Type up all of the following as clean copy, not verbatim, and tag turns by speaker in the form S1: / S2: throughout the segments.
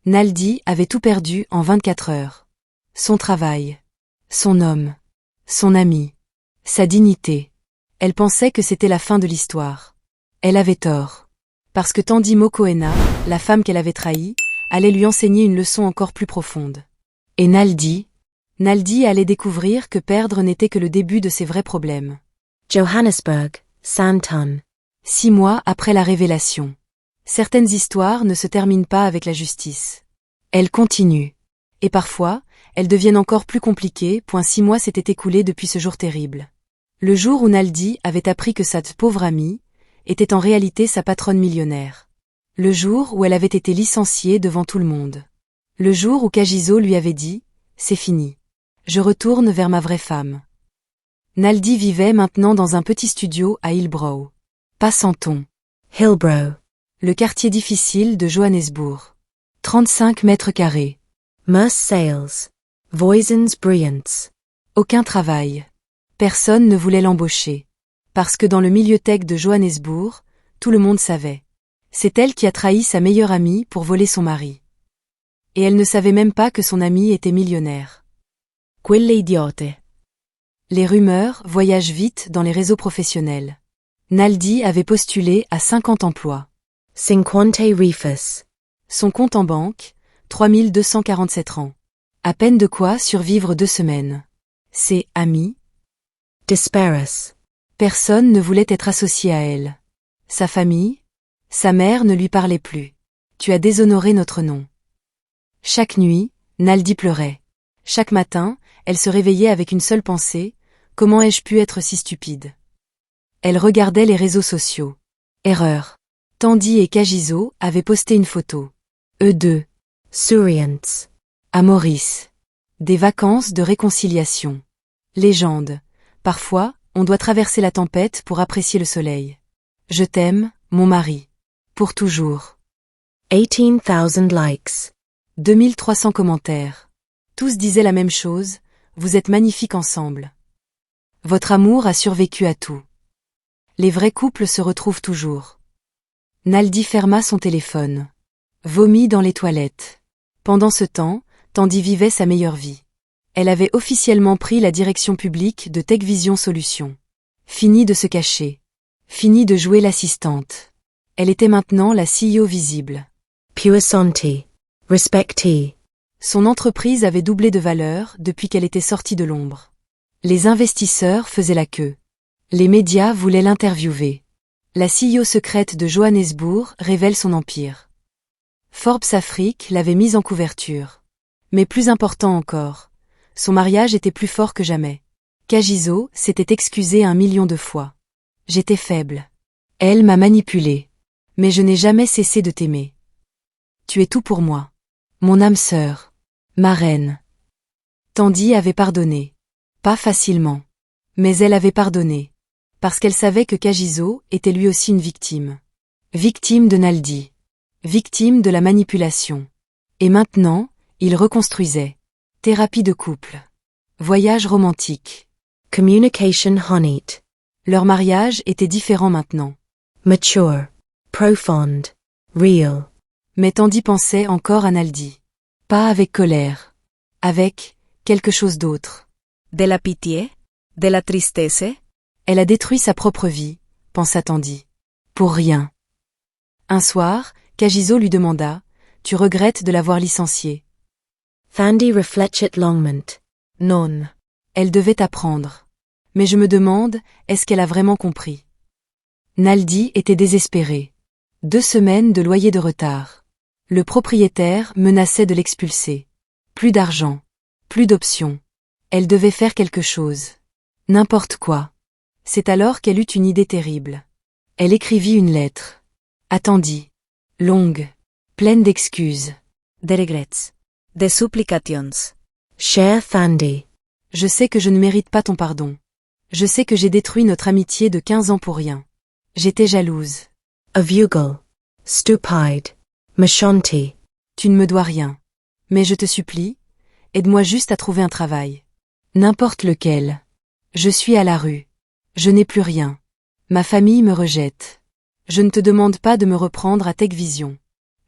S1: Naldi avait tout perdu en 24 heures. Son travail, son homme, son ami, sa dignité. Elle pensait que c'était la fin de l'histoire. Elle avait tort. Parce que Tandy Mokoena, la femme qu'elle avait trahie, allait lui enseigner une leçon encore plus profonde. Et Naldi allait découvrir que perdre n'était que le début de ses vrais problèmes.
S2: Johannesburg, Sandton.
S1: 6 mois après la révélation. Certaines histoires ne se terminent pas avec la justice. Elles continuent. Et parfois, elles deviennent encore plus compliquées. 6 mois s'étaient écoulés depuis ce jour terrible. Le jour où Naldi avait appris que sa pauvre amie était en réalité sa patronne millionnaire. Le jour où elle avait été licenciée devant tout le monde. Le jour où Kagiso lui avait dit « C'est fini. Je retourne vers ma vraie femme ». Naldi vivait maintenant dans un petit studio à Hillbrow. Pas Sandton.
S2: Hillbrow.
S1: Le quartier difficile de Johannesburg. 35 mètres carrés.
S2: Merce Sales. Voisins Brilliance.
S1: Aucun travail. Personne ne voulait l'embaucher. Parce que dans le milieu tech de Johannesburg, tout le monde savait. C'est elle qui a trahi sa meilleure amie pour voler son mari. Et elle ne savait même pas que son ami était millionnaire.
S2: Quelle idiote.
S1: Les rumeurs voyagent vite dans les réseaux professionnels. Naldi avait postulé à 50 emplois.
S2: 50 Rufus.
S1: Son compte en banque, 3247 rangs. À peine de quoi survivre 2 semaines. Ses amis.
S2: Disparus.
S1: Personne ne voulait être associé à elle. Sa famille. Sa mère ne lui parlait plus. Tu as déshonoré notre nom. Chaque nuit, Naldi pleurait. Chaque matin, elle se réveillait avec une seule pensée, comment ai-je pu être si stupide? Elle regardait les réseaux sociaux. Erreur. Tandy et Kagiso avaient posté une photo. Eux deux.
S2: Souriants.
S1: À Maurice. Des vacances de réconciliation. Légende. Parfois, on doit traverser la tempête pour apprécier le soleil. Je t'aime, mon mari. Pour toujours.
S2: 18,000 likes.
S1: 2300 commentaires. Tous disaient la même chose, vous êtes magnifiques ensemble. Votre amour a survécu à tout. Les vrais couples se retrouvent toujours. Naldi ferma son téléphone. Vomit dans les toilettes. Pendant ce temps, Tandy vivait sa meilleure vie. Elle avait officiellement pris la direction publique de TechVision Solutions. Fini de se cacher. Fini de jouer l'assistante. Elle était maintenant la CEO visible.
S2: Pure santé. Respectée.
S1: Son entreprise avait doublé de valeur depuis qu'elle était sortie de l'ombre. Les investisseurs faisaient la queue. Les médias voulaient l'interviewer. La CEO secrète de Johannesburg révèle son empire. Forbes Afrique l'avait mise en couverture. Mais plus important encore, son mariage était plus fort que jamais. Kagiso s'était excusé 1 million de fois. J'étais faible. Elle m'a manipulée. Mais je n'ai jamais cessé de t'aimer. Tu es tout pour moi. Mon âme sœur. Ma reine. Tandy avait pardonné. Pas facilement. Mais elle avait pardonné. Parce qu'elle savait que Kagiso était lui aussi une victime. Victime de Naldi. Victime de la manipulation. Et maintenant, il reconstruisait. Thérapie de couple. Voyage romantique.
S2: Communication honeyed.
S1: Leur mariage était différent maintenant.
S2: Mature. Profound. Real.
S1: Mais Tandy pensait encore à Naldi. Pas avec colère. Avec quelque chose d'autre.
S3: De la pitié? De la tristesse?
S1: Elle a détruit sa propre vie, pensa Tandy. Pour rien. Un soir, Kagiso lui demanda, tu regrettes de l'avoir licenciée?
S2: Tandy reflected longment.
S3: Non.
S1: Elle devait apprendre. Mais je me demande, est-ce qu'elle a vraiment compris? Naldi était désespéré. 2 semaines de loyer de retard. Le propriétaire menaçait de l'expulser. Plus d'argent. Plus d'options. Elle devait faire quelque chose. N'importe quoi. C'est alors qu'elle eut une idée terrible. Elle écrivit une lettre. Attendit. Longue. Pleine d'excuses.
S3: De regrets. De supplications.
S2: Cher Tandy.
S1: Je sais que je ne mérite pas ton pardon. Je sais que j'ai détruit notre amitié de 15 ans pour rien. J'étais jalouse.
S2: Avugal. Stupide. Machanti.
S1: Tu ne me dois rien. Mais je te supplie, aide-moi juste à trouver un travail. N'importe lequel. Je suis à la rue. Je n'ai plus rien. Ma famille me rejette. Je ne te demande pas de me reprendre à TechVision.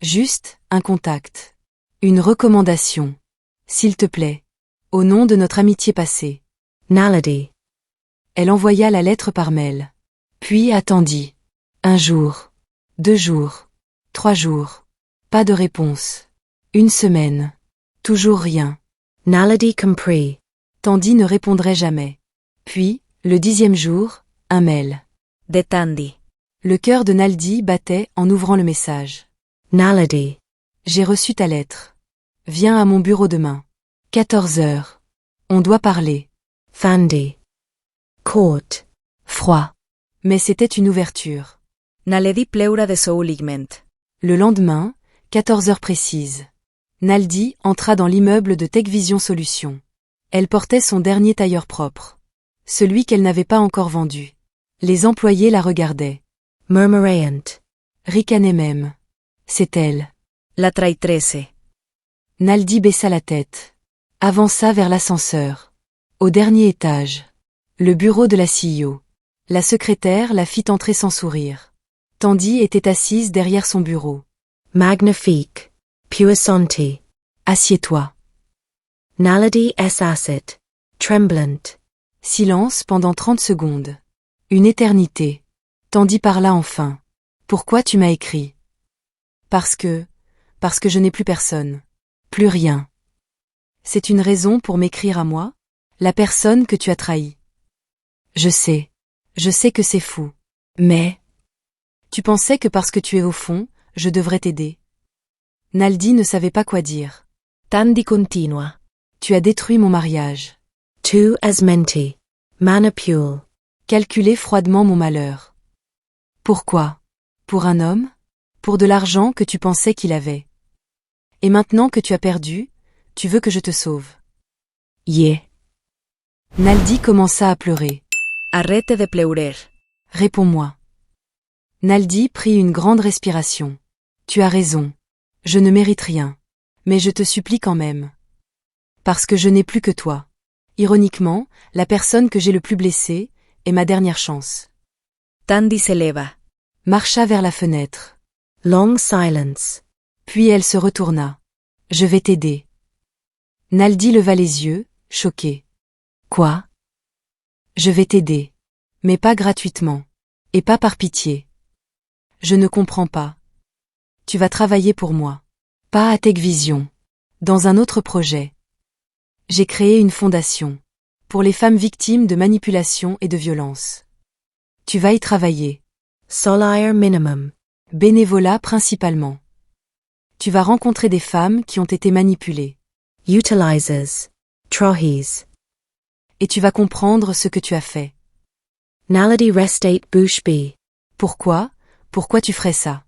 S1: Juste, un contact. Une recommandation. S'il te plaît. Au nom de notre amitié passée.
S2: Naledi.
S1: Elle envoya la lettre par mail. Puis attendit. 1 jour. 2 jours. 3 jours. Pas de réponse. 1 semaine. Toujours rien.
S2: Naledi compris.
S1: Tandy ne répondrait jamais. Puis, le 10e jour, un mail.
S3: De Tandy.
S1: Le cœur de Naldi battait en ouvrant le message.
S2: Naledi.
S1: J'ai reçu ta lettre. Viens à mon bureau demain. 14 heures. On doit parler.
S2: Thandi. Court.
S1: Froid. Mais c'était une ouverture.
S3: Naledi pleura de souligment.
S1: Le lendemain, 14 heures précises. Naldi entra dans l'immeuble de Techvision Solutions. Elle portait son dernier tailleur propre. Celui qu'elle n'avait pas encore vendu. Les employés la regardaient.
S2: Murmurant.
S1: Ricanaient même. C'est elle.
S3: La traitresse.
S1: Naldi baissa la tête. Avança vers l'ascenseur. Au dernier étage. Le bureau de la CEO. La secrétaire la fit entrer sans sourire. Tandy était assise derrière son bureau.
S2: Magnifique. Puissanti.
S1: Assieds-toi.
S2: Naledi asset. Tremblant.
S1: Silence pendant 30 secondes. Une éternité. Tandy parla enfin. Pourquoi tu m'as écrit? Parce que je n'ai plus personne. Plus rien. C'est une raison pour m'écrire à moi? La personne que tu as trahie. Je sais que c'est fou. Mais, tu pensais que parce que tu es au fond, je devrais t'aider. Naldi ne savait pas quoi dire.
S2: Tandy continua.
S1: Tu as détruit mon mariage.
S2: Tu as menti. Manipule.
S1: Calculé froidement mon malheur. Pourquoi? Pour un homme? Pour de l'argent que tu pensais qu'il avait. Et maintenant que tu as perdu, tu veux que je te sauve.
S2: Yeah.
S1: Naldi commença à pleurer.
S3: Arrête de pleurer.
S1: Réponds-moi. Naldi prit une grande respiration. Tu as raison. Je ne mérite rien. Mais je te supplie quand même. Parce que je n'ai plus que toi. Ironiquement, la personne que j'ai le plus blessée est ma dernière chance.
S3: Tandy s'éleva.
S1: Marcha vers la fenêtre.
S2: Long silence.
S1: Puis elle se retourna. Je vais t'aider. Naldi leva les yeux, choqué. Quoi? Je vais t'aider. Mais pas gratuitement. Et pas par pitié. Je ne comprends pas. Tu vas travailler pour moi. Pas à Techvision. Dans un autre projet. J'ai créé une fondation. Pour les femmes victimes de manipulation et de violence. Tu vas y travailler.
S2: Solire minimum.
S1: Bénévolat principalement. Tu vas rencontrer des femmes qui ont été manipulées.
S2: Utilizers. Trohis.
S1: Et tu vas comprendre ce que tu as fait.
S2: Naledi restate bushby.
S1: Pourquoi tu ferais ça?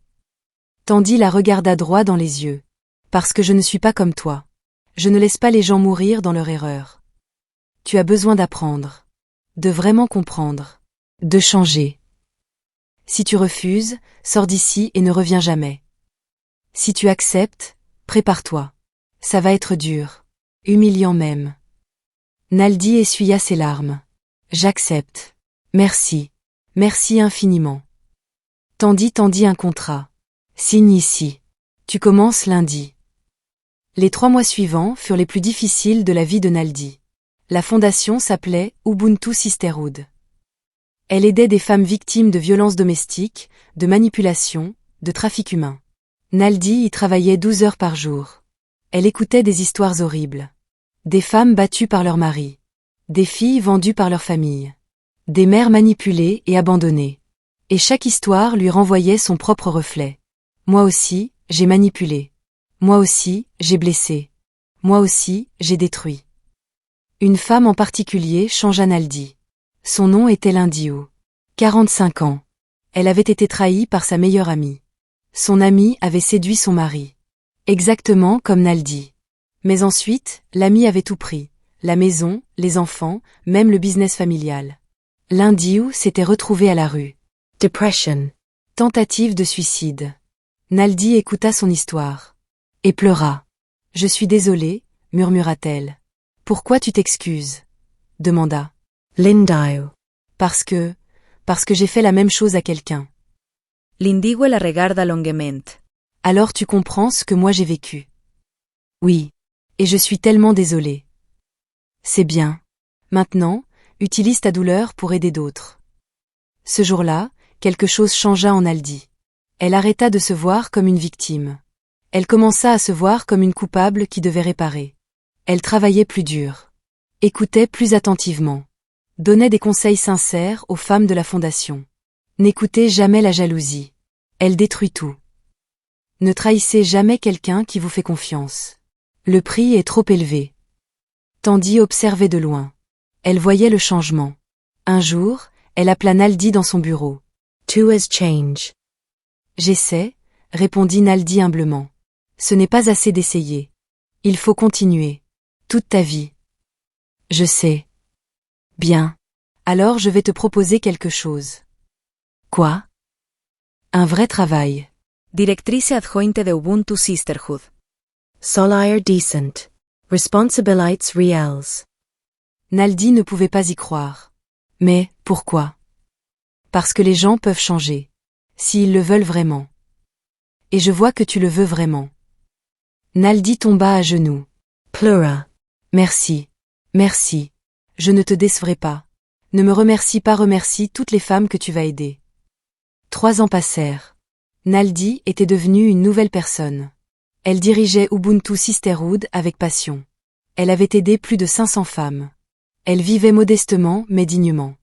S1: Tandy la regarda droit dans les yeux. Parce que je ne suis pas comme toi. Je ne laisse pas les gens mourir dans leur erreur. Tu as besoin d'apprendre. De vraiment comprendre. De changer. Si tu refuses, sors d'ici et ne reviens jamais. Si tu acceptes, prépare-toi. Ça va être dur. Humiliant même. Naldi essuya ses larmes. J'accepte. Merci. Merci infiniment. Tandy tendit un contrat. Signe ici. Tu commences lundi. Les 3 mois suivants furent les plus difficiles de la vie de Naldi. La fondation s'appelait Ubuntu Sisterhood. Elle aidait des femmes victimes de violences domestiques, de manipulation, de trafic humain. Naldi y travaillait 12 heures par jour. Elle écoutait des histoires horribles. Des femmes battues par leur mari. Des filles vendues par leur famille. Des mères manipulées et abandonnées. Et chaque histoire lui renvoyait son propre reflet. Moi aussi, j'ai manipulé. Moi aussi, j'ai blessé. Moi aussi, j'ai détruit. Une femme en particulier changea Naldi. Son nom était Lindiou. 45 ans. Elle avait été trahie par sa meilleure amie. Son amie avait séduit son mari. Exactement comme Naldi. Mais ensuite, l'amie avait tout pris. La maison, les enfants, même le business familial. Lindiou s'était retrouvé à la rue.
S2: Depression.
S1: Tentative de suicide. Naldi écouta son histoire. Et pleura. Je suis désolée, murmura-t-elle. Pourquoi tu t'excuses? Demanda.
S2: Lindiou.
S1: Parce que j'ai fait la même chose à quelqu'un.
S3: L'indigo la regarda longuement.
S1: Alors tu comprends ce que moi j'ai vécu. Oui. Et je suis tellement désolée. C'est bien. Maintenant, utilise ta douleur pour aider d'autres. Ce jour-là, quelque chose changea en Naldi. Elle arrêta de se voir comme une victime. Elle commença à se voir comme une coupable qui devait réparer. Elle travaillait plus dur. Écoutait plus attentivement. Donnait des conseils sincères aux femmes de la fondation. N'écoutez jamais la jalousie. Elle détruit tout. Ne trahissez jamais quelqu'un qui vous fait confiance. Le prix est trop élevé. Tandy observait de loin. Elle voyait le changement. Un jour, elle appela Naldi dans son bureau.
S2: Two has change.
S1: J'essaie, répondit Naldi humblement. Ce n'est pas assez d'essayer. Il faut continuer. Toute ta vie. Je sais. Bien. Alors je vais te proposer quelque chose. Quoi? Un vrai travail.
S3: Directrice adjointe de Ubuntu Sisterhood.
S2: Solire decent. Responsibilities reals.
S1: Naldi ne pouvait pas y croire. Mais, pourquoi? Parce que les gens peuvent changer. S'ils le veulent vraiment. Et je vois que tu le veux vraiment. Naldi tomba à genoux.
S2: Pleura.
S1: Merci. Merci. Je ne te décevrai pas. Ne me remercie pas, remercie toutes les femmes que tu vas aider. 3 ans passèrent. Naldi était devenue une nouvelle personne. Elle dirigeait Ubuntu Sisterhood avec passion. Elle avait aidé plus de 500 femmes. Elle vivait modestement mais dignement.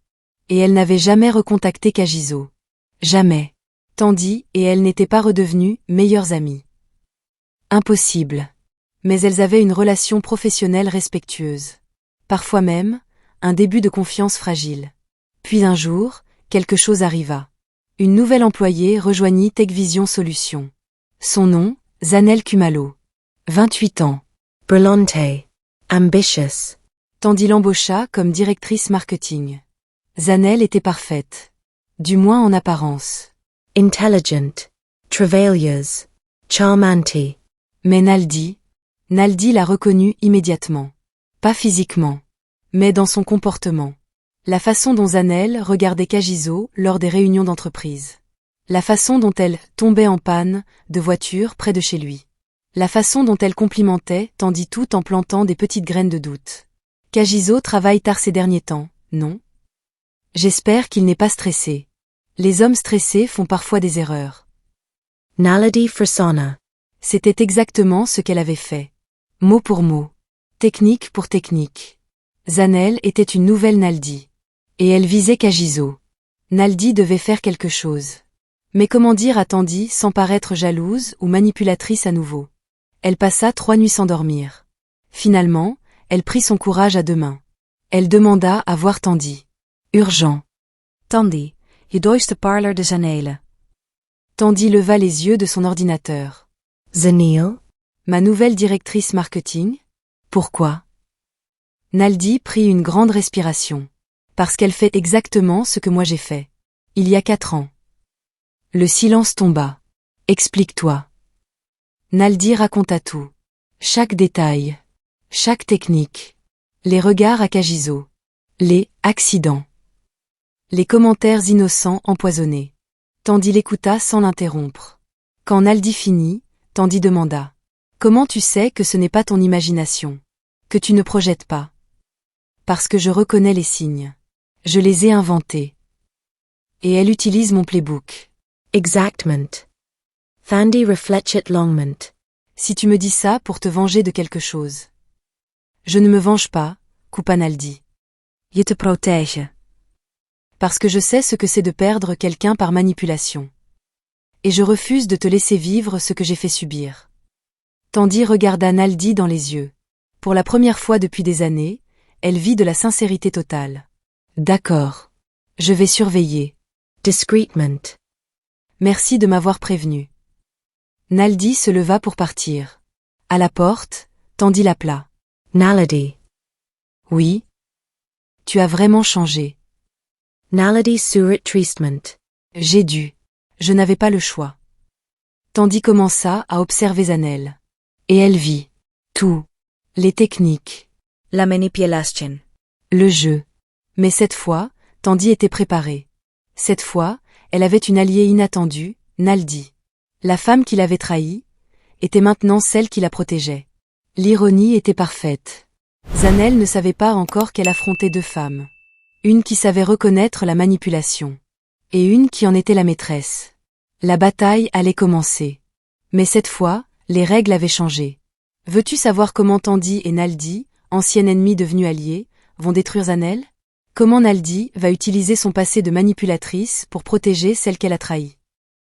S1: Et elle n'avait jamais recontacté Kagiso. Jamais. Tandy et elle n'étaient pas redevenues meilleures amies. Impossible. Mais elles avaient une relation professionnelle respectueuse. Parfois même, un début de confiance fragile. Puis un jour, quelque chose arriva. Une nouvelle employée rejoignit Techvision Solutions. Son nom, Zanel Kumalo. 28 ans.
S2: Brillante. Ambitious.
S1: Tandy l'embaucha comme directrice marketing. Zanel était parfaite. Du moins en apparence.
S2: Intelligent. Travailleuse. Charmante.
S1: Mais Naldi la reconnut immédiatement. Pas physiquement. Mais dans son comportement. La façon dont Zanel regardait Kagiso lors des réunions d'entreprise. La façon dont elle tombait en panne de voiture près de chez lui. La façon dont elle complimentait Tandy tout en plantant des petites graines de doute. Kagiso travaille tard ces derniers temps, non? J'espère qu'il n'est pas stressé. Les hommes stressés font parfois des erreurs.
S2: Naledi Frasana.
S1: C'était exactement ce qu'elle avait fait. Mot pour mot. Technique pour technique. Zanel était une nouvelle Naldi. Et elle visait Kagiso. Naldi devait faire quelque chose. Mais comment dire à Tandy sans paraître jalouse ou manipulatrice à nouveau? Elle passa 3 nuits sans dormir. Finalement, elle prit son courage à 2 mains. Elle demanda à voir Tandy. Urgent.
S3: Tandy, je doist de parlor de Zanele.
S1: Tandy leva les yeux de son ordinateur.
S2: Zanil.
S1: Ma nouvelle directrice marketing? Pourquoi? Naldi prit une grande respiration. Parce qu'elle fait exactement ce que moi j'ai fait. Il y a 4 ans. Le silence tomba. Explique-toi. Naldi raconta tout. Chaque détail. Chaque technique. Les regards à Kagiso. Les accidents. Les commentaires innocents empoisonnés. Tandy l'écouta sans l'interrompre. Quand Naldi finit, Tandy demanda. Comment tu sais que ce n'est pas ton imagination? Que tu ne projettes pas? Parce que je reconnais les signes. Je les ai inventés. Et elle utilise mon playbook.
S2: Exactement. Thandi reflechet longment.
S1: Si tu me dis ça pour te venger de quelque chose. Je ne me venge pas, coupa Naldi.
S3: Je te protège.
S1: Parce que je sais ce que c'est de perdre quelqu'un par manipulation. Et je refuse de te laisser vivre ce que j'ai fait subir. Tandy regarda Naldi dans les yeux. Pour la première fois depuis des années, elle vit de la sincérité totale. D'accord. Je vais surveiller.
S2: Discreetment.
S1: Merci de m'avoir prévenu. Naldi se leva pour partir. À la porte, Tandy l'appela.
S2: Naledi.
S1: Oui. Tu as vraiment changé.
S2: Naledi surit treatment.
S1: J'ai dû. Je n'avais pas le choix. Tandy commença à observer Zanel. Et elle vit. Tout. Les techniques.
S3: La manipulation.
S1: Le jeu. Mais cette fois, Tandy était préparée. Cette fois, elle avait une alliée inattendue, Naldi. La femme qui l'avait trahie, était maintenant celle qui la protégeait. L'ironie était parfaite. Zanel ne savait pas encore qu'elle affrontait deux femmes. Une qui savait reconnaître la manipulation. Et une qui en était la maîtresse. La bataille allait commencer. Mais cette fois, les règles avaient changé. Veux-tu savoir comment Tandy et Naldi, anciens ennemis devenus alliés, vont détruire Zanel? Comment Naldi va utiliser son passé de manipulatrice pour protéger celle qu'elle a trahie?